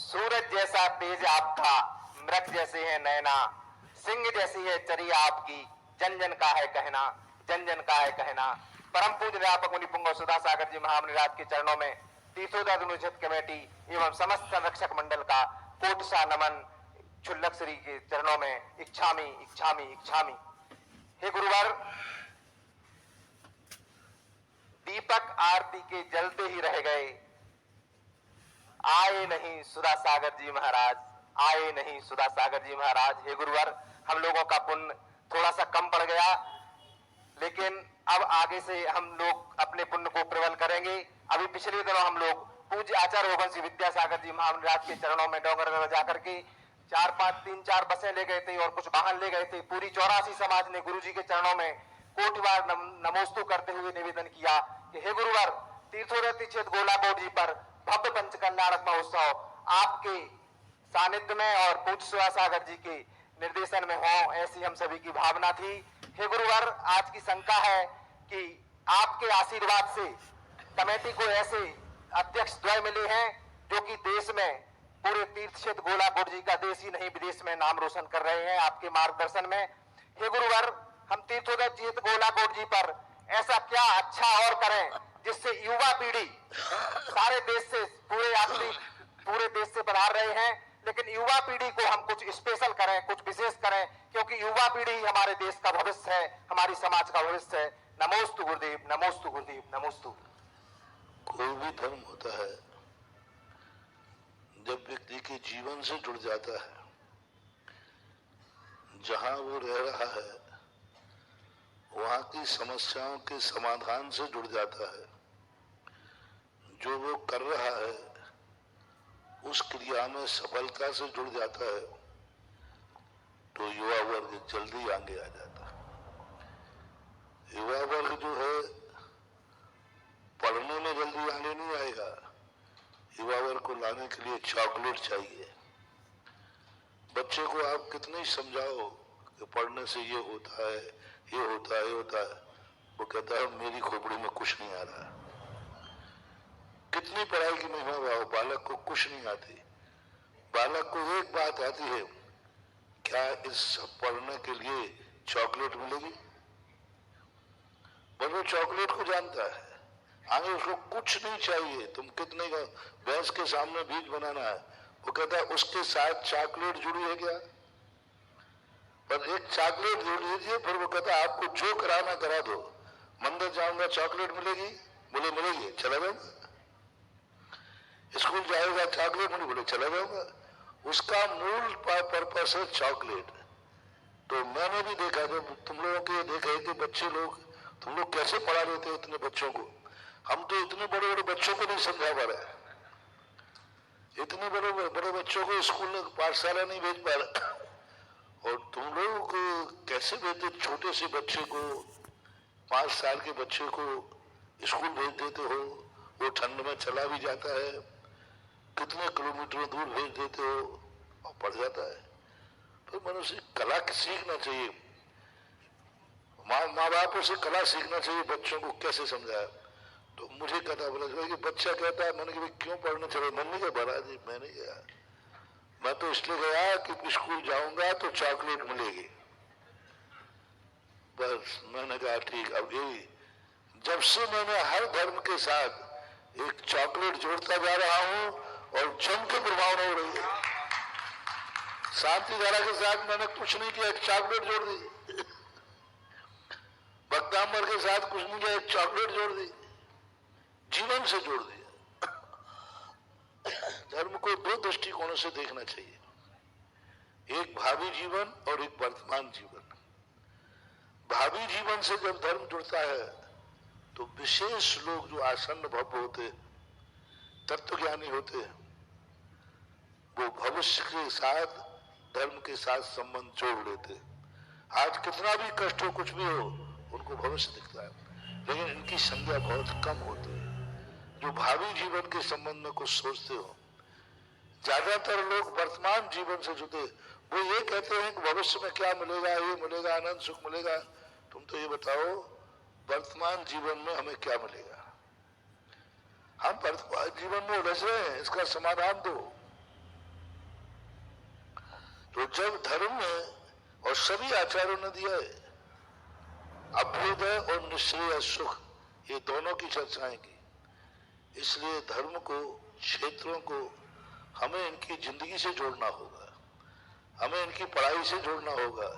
सूरज जैसा तेज आपका, मृग जैसे है नैना, सिंह जैसी है चर्या आपकी, जन जन का है कहना, जन जन का है कहना। परम पूज्य अध्यापक मुनि पुंगव सुधा सागर जी महामुनिराज के चरणों में तीर्थोदय अनुचित कमेटी एवं समस्त संरक्षक मंडल का कोट सा नमन। क्षुल्लक श्री के चरणों में इच्छामी इच्छामी इच्छामी। हे गुरुवर, दीपक आरती के जलते ही रह गए, आए नहीं सुधा सागर जी महाराज, आए नहीं सुधा सागर जी महाराज। हे गुरुवर, हम लोगों का पुण्य थोड़ा सा कम पड़ गया, लेकिन अब आगे से हम लोग अपने पुण्य को प्रबल करेंगे। अभी पिछले दिनों हम लोग पूज्य आचार्य रघुवंशी विद्यासागर जी महाराज के चरणों में डोंगर जाकर के 3-4 बसें ले गए थे और कुछ वाहन ले गए थे। पूरी 84 समाज ने गुरु जी के चरणों में कोटि बार नमोस्तु करते हुए निवेदन किया कि हे गुरुवर, तीर्थोदय तीक्षित गोलाकोट जी पर भव्य पंचकल्याणक महोत्सव आपके सानिध्य में और पूज्य सुधा सागर जी के निर्देशन में हो, ऐसी हम सभी की भावना थी। हे गुरुवर, आज की शंका है कि आपके आशीर्वाद से कमेटी को ऐसे अध्यक्ष द्वय मिले हैं जो कि देश में पूरे तीर्थ क्षेत्र गोलाकोट जी का देश ही नहीं विदेश में नाम रोशन कर रहे हैं आपके मार्गदर्शन में। हे गुरुवर, हम तीर्थोदय तीर्थ गोलाकोट जी पर ऐसा क्या अच्छा और करें जिससे युवा पीढ़ी, सारे देश से पूरे यात्री पूरे देश से पधार रहे हैं, लेकिन युवा पीढ़ी को हम कुछ स्पेशल करें, कुछ विशेष करें, क्योंकि युवा पीढ़ी हमारे देश का भविष्य है, हमारी समाज का भविष्य है। नमोस्तु गुरुदेव, नमोस्तु गुरुदेव, नमोस्तु। कोई भी धर्म होता है जब व्यक्ति के जीवन से जुड़ जाता है, जहां वो रह रहा है वहां की समस्याओं के समाधान से जुड़ जाता है, जो वो कर रहा है उस क्रिया में सफलता से जुड़ जाता है, तो युवा वर्ग जल्दी आगे आ जाता है। युवा वर्ग जो है पढ़ने में जल्दी आगे नहीं आएगा। युवा वर्ग को लाने के लिए चॉकलेट चाहिए। बच्चे को आप कितने ही समझाओ कि पढ़ने से ये होता है, ये होता है, ये होता है, वो कहता है मेरी खोपड़ी में कुछ नहीं आ रहा। कितनी पढ़ाई की महिमा भाव, बालक को कुछ नहीं आती। बालक को एक बात आती है, क्या इस पढ़ने के लिए चॉकलेट मिलेगी? बस वो चॉकलेट को जानता है, आगे उसको कुछ नहीं चाहिए। तुम कितने का भैंस के सामने बीज बनाना है, वो कहता है उसके साथ चॉकलेट जुड़ी है क्या? पर एक चॉकलेट जोड़ लीजिए, फिर वो कहता है आपको जो कराना करा दो। मंदिर जाऊंगा चॉकलेट मिलेगी? बोले मिलेगी, चला जाऊंगा। स्कूल जाएगा चॉकलेट मिलेगी? बोले चला जाऊंगा। उसका मूल पर्पस है चॉकलेट। तो मैंने भी देखा, जब तुम लोगों के देखा कि बच्चे लोग, तुम लोग कैसे पढ़ा देते हो इतने बच्चों को। हम तो इतने बड़े बड़े बच्चों को नहीं समझा पा रहे, इतने बड़े बड़े बच्चों को स्कूल पाठशाला नहीं भेज पा रहे, और तुम लोग कैसे भेजते? छोटे से बच्चे को, 5 साल के बच्चे को स्कूल भेज देते हो, वो ठंड में चला भी जाता है, कितने किलोमीटर दूर भेज देते हो और पढ़ जाता है। तो मनुष्य कला सीखना चाहिए, माँ बापों से कला सीखना चाहिए, बच्चों को कैसे समझाया। तो मुझे कहता बोला कि बच्चा कहता है, मैंने कहा क्यों पढ़ने चले? मम्मी का बड़ा जी मैं नहीं गया, मैं तो इसलिए गया कि स्कूल जाऊंगा तो चॉकलेट मिलेगी। बस मैंने कहा ठीक। अब यही जब से मैंने हर धर्म के साथ एक चॉकलेट जोड़ता जा रहा हूं और जम के प्रभाव हो रही है। शांति धारा के साथ मैंने कुछ नहीं किया, एक चॉकलेट जोड़ दी। भक्तांबर के साथ कुछ नहीं किया, एक चॉकलेट जोड़ दी, जीवन से जोड़ दिया। धर्म को 2 दृष्टिकोणों से देखना चाहिए, एक भावी जीवन और एक वर्तमान जीवन। भावी जीवन से जब धर्म जुड़ता है तो विशेष लोग जो आसन्न भव्य होते, तत्वज्ञानी होते, वो भविष्य के साथ धर्म के साथ संबंध जोड़ लेते। आज कितना भी कष्ट हो, कुछ भी हो, उनको भविष्य दिखता है, लेकिन इनकी संज्ञा बहुत कम होती है। जो भावी जीवन के संबंध में कुछ सोचते हो, ज्यादातर लोग वर्तमान जीवन से जुड़े, वो ये कहते हैं कि भविष्य में क्या मिलेगा, ये मिलेगा, आनंद सुख मिलेगा। तुम तो ये बताओ वर्तमान जीवन में हमें क्या मिलेगा? हम वर्तमान जीवन में उलझ रहे हैं, इसका समाधान दो। तो जब धर्म में और सभी आचार्यों ने दिया है अभ्युदय और निश्रेय सुख, ये दोनों की चर्चाएं की, इसलिए धर्म को, क्षेत्रों को हमें इनकी जिंदगी से जोड़ना होगा, हमें इनकी पढ़ाई से जोड़ना होगा,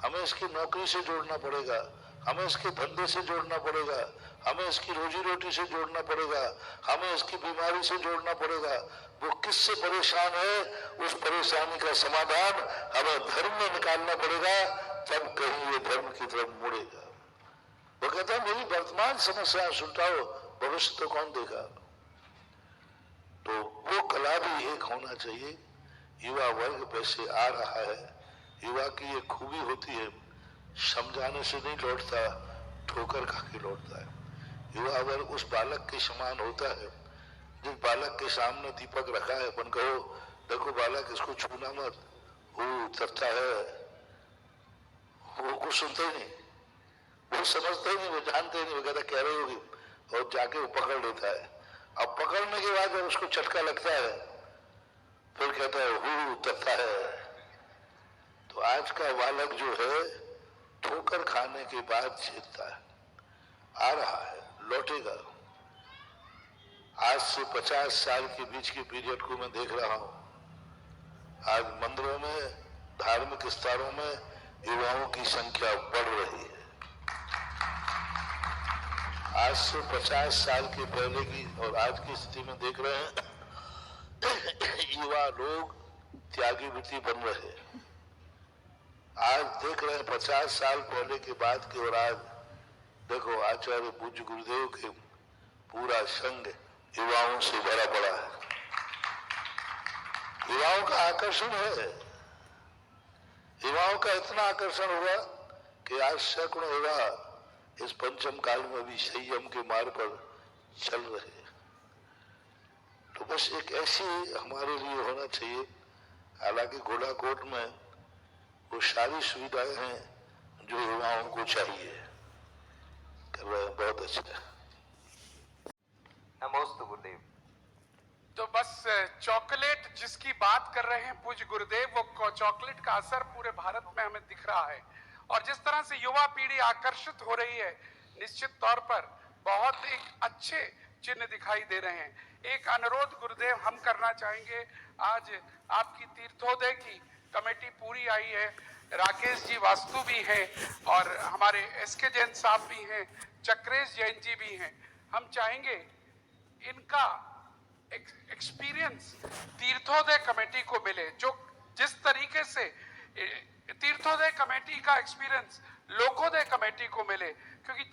हमें इसकी नौकरी से जोड़ना पड़ेगा, हमें इसके धंधे से जोड़ना पड़ेगा, हमें इसकी रोजी रोटी से जोड़ना पड़ेगा, हमें इसकी बीमारी से जोड़ना पड़ेगा। वो किससे परेशान है, उस परेशानी का समाधान हमें धर्म में निकालना पड़ेगा, तब कहीं ये धर्म की तरफ मुड़ेगा। वो कहता है मेरी वर्तमान समस्या सुलझाओ, भविष्य तो कौन देगा। तो वो कला भी एक होना चाहिए। युवा वर्ग वैसे आ रहा है, युवा की ये खूबी होती है, समझाने से नहीं लौटता, ठोकर खा के लौटता है। युवा वर्ग उस बालक के समान होता है जिस बालक के सामने दीपक रखा है, अपन कहो देखो बालक इसको छूना मत, वो उतरता है, वो कुछ सुनते ही नहीं, वो समझते ही नहीं, वो जानते ही नहीं, वो कहता कह रही होगी, और जाके वो पकड़ लेता है। अब पकड़ने के बाद जब उसको चटका लगता है फिर कहता है वो उतरता है। तो आज का बालक जो है ठोकर खाने के बाद सीखता है, आ रहा है, लौटेगा। आज से 50 साल के बीच के पीरियड को मैं देख रहा हूं। आज मंदिरों में, धार्मिक स्थानों में युवाओं की संख्या बढ़ रही है। आज से 50 साल के पहले की और आज की स्थिति में देख रहे हैं युवा लोग त्यागी वृत्ति बन रहे हैं। आज देख रहे हैं 50 साल पहले के बाद के, और आज देखो आचार्य पूज्य गुरुदेव के पूरा संघ युवाओं से भरा पड़ा है। युवाओं का आकर्षण है, युवाओं का इतना आकर्षण होगा कि आज सैकड़ों युवा इस पंचम काल में भी संयम के मार्ग पर चल रहे हैं। तो बस एक ऐसी हमारे लिए होना चाहिए। हालांकि गोलाकोट में वो सारी सुविधाएं हैं जो युवाओं को चाहिए, कर रहे हैं, बहुत अच्छा। नमोस्तु गुरुदेव। तो बस चॉकलेट जिसकी बात कर रहे हैं पूज्य गुरुदेव, वो चॉकलेट का असर पूरे भारत में हमें दिख रहा है। और जिस तरह से युवा पीढ़ी आकर्षित हो रही है, निश्चित तौर पर बहुत एक अच्छे चिन्ह दिखाई दे रहे हैं। एक अनुरोध गुरुदेव हम करना चाहेंगे, आज आपकी तीर्थोदय की कमेटी पूरी आई है, राकेश जी वास्तु भी हैं और हमारे एसके जैन साहब भी हैं, चक्रेश जैन जी भी हैं। हम चाहेंगे इनका एक्सपीरियंस तीर्थोदय कमेटी को मिले, जो जिस तरीके से तीर्थोदय कमेटी का एक्सपीरियंस लोकोदय कमेटी को मिले, क्योंकि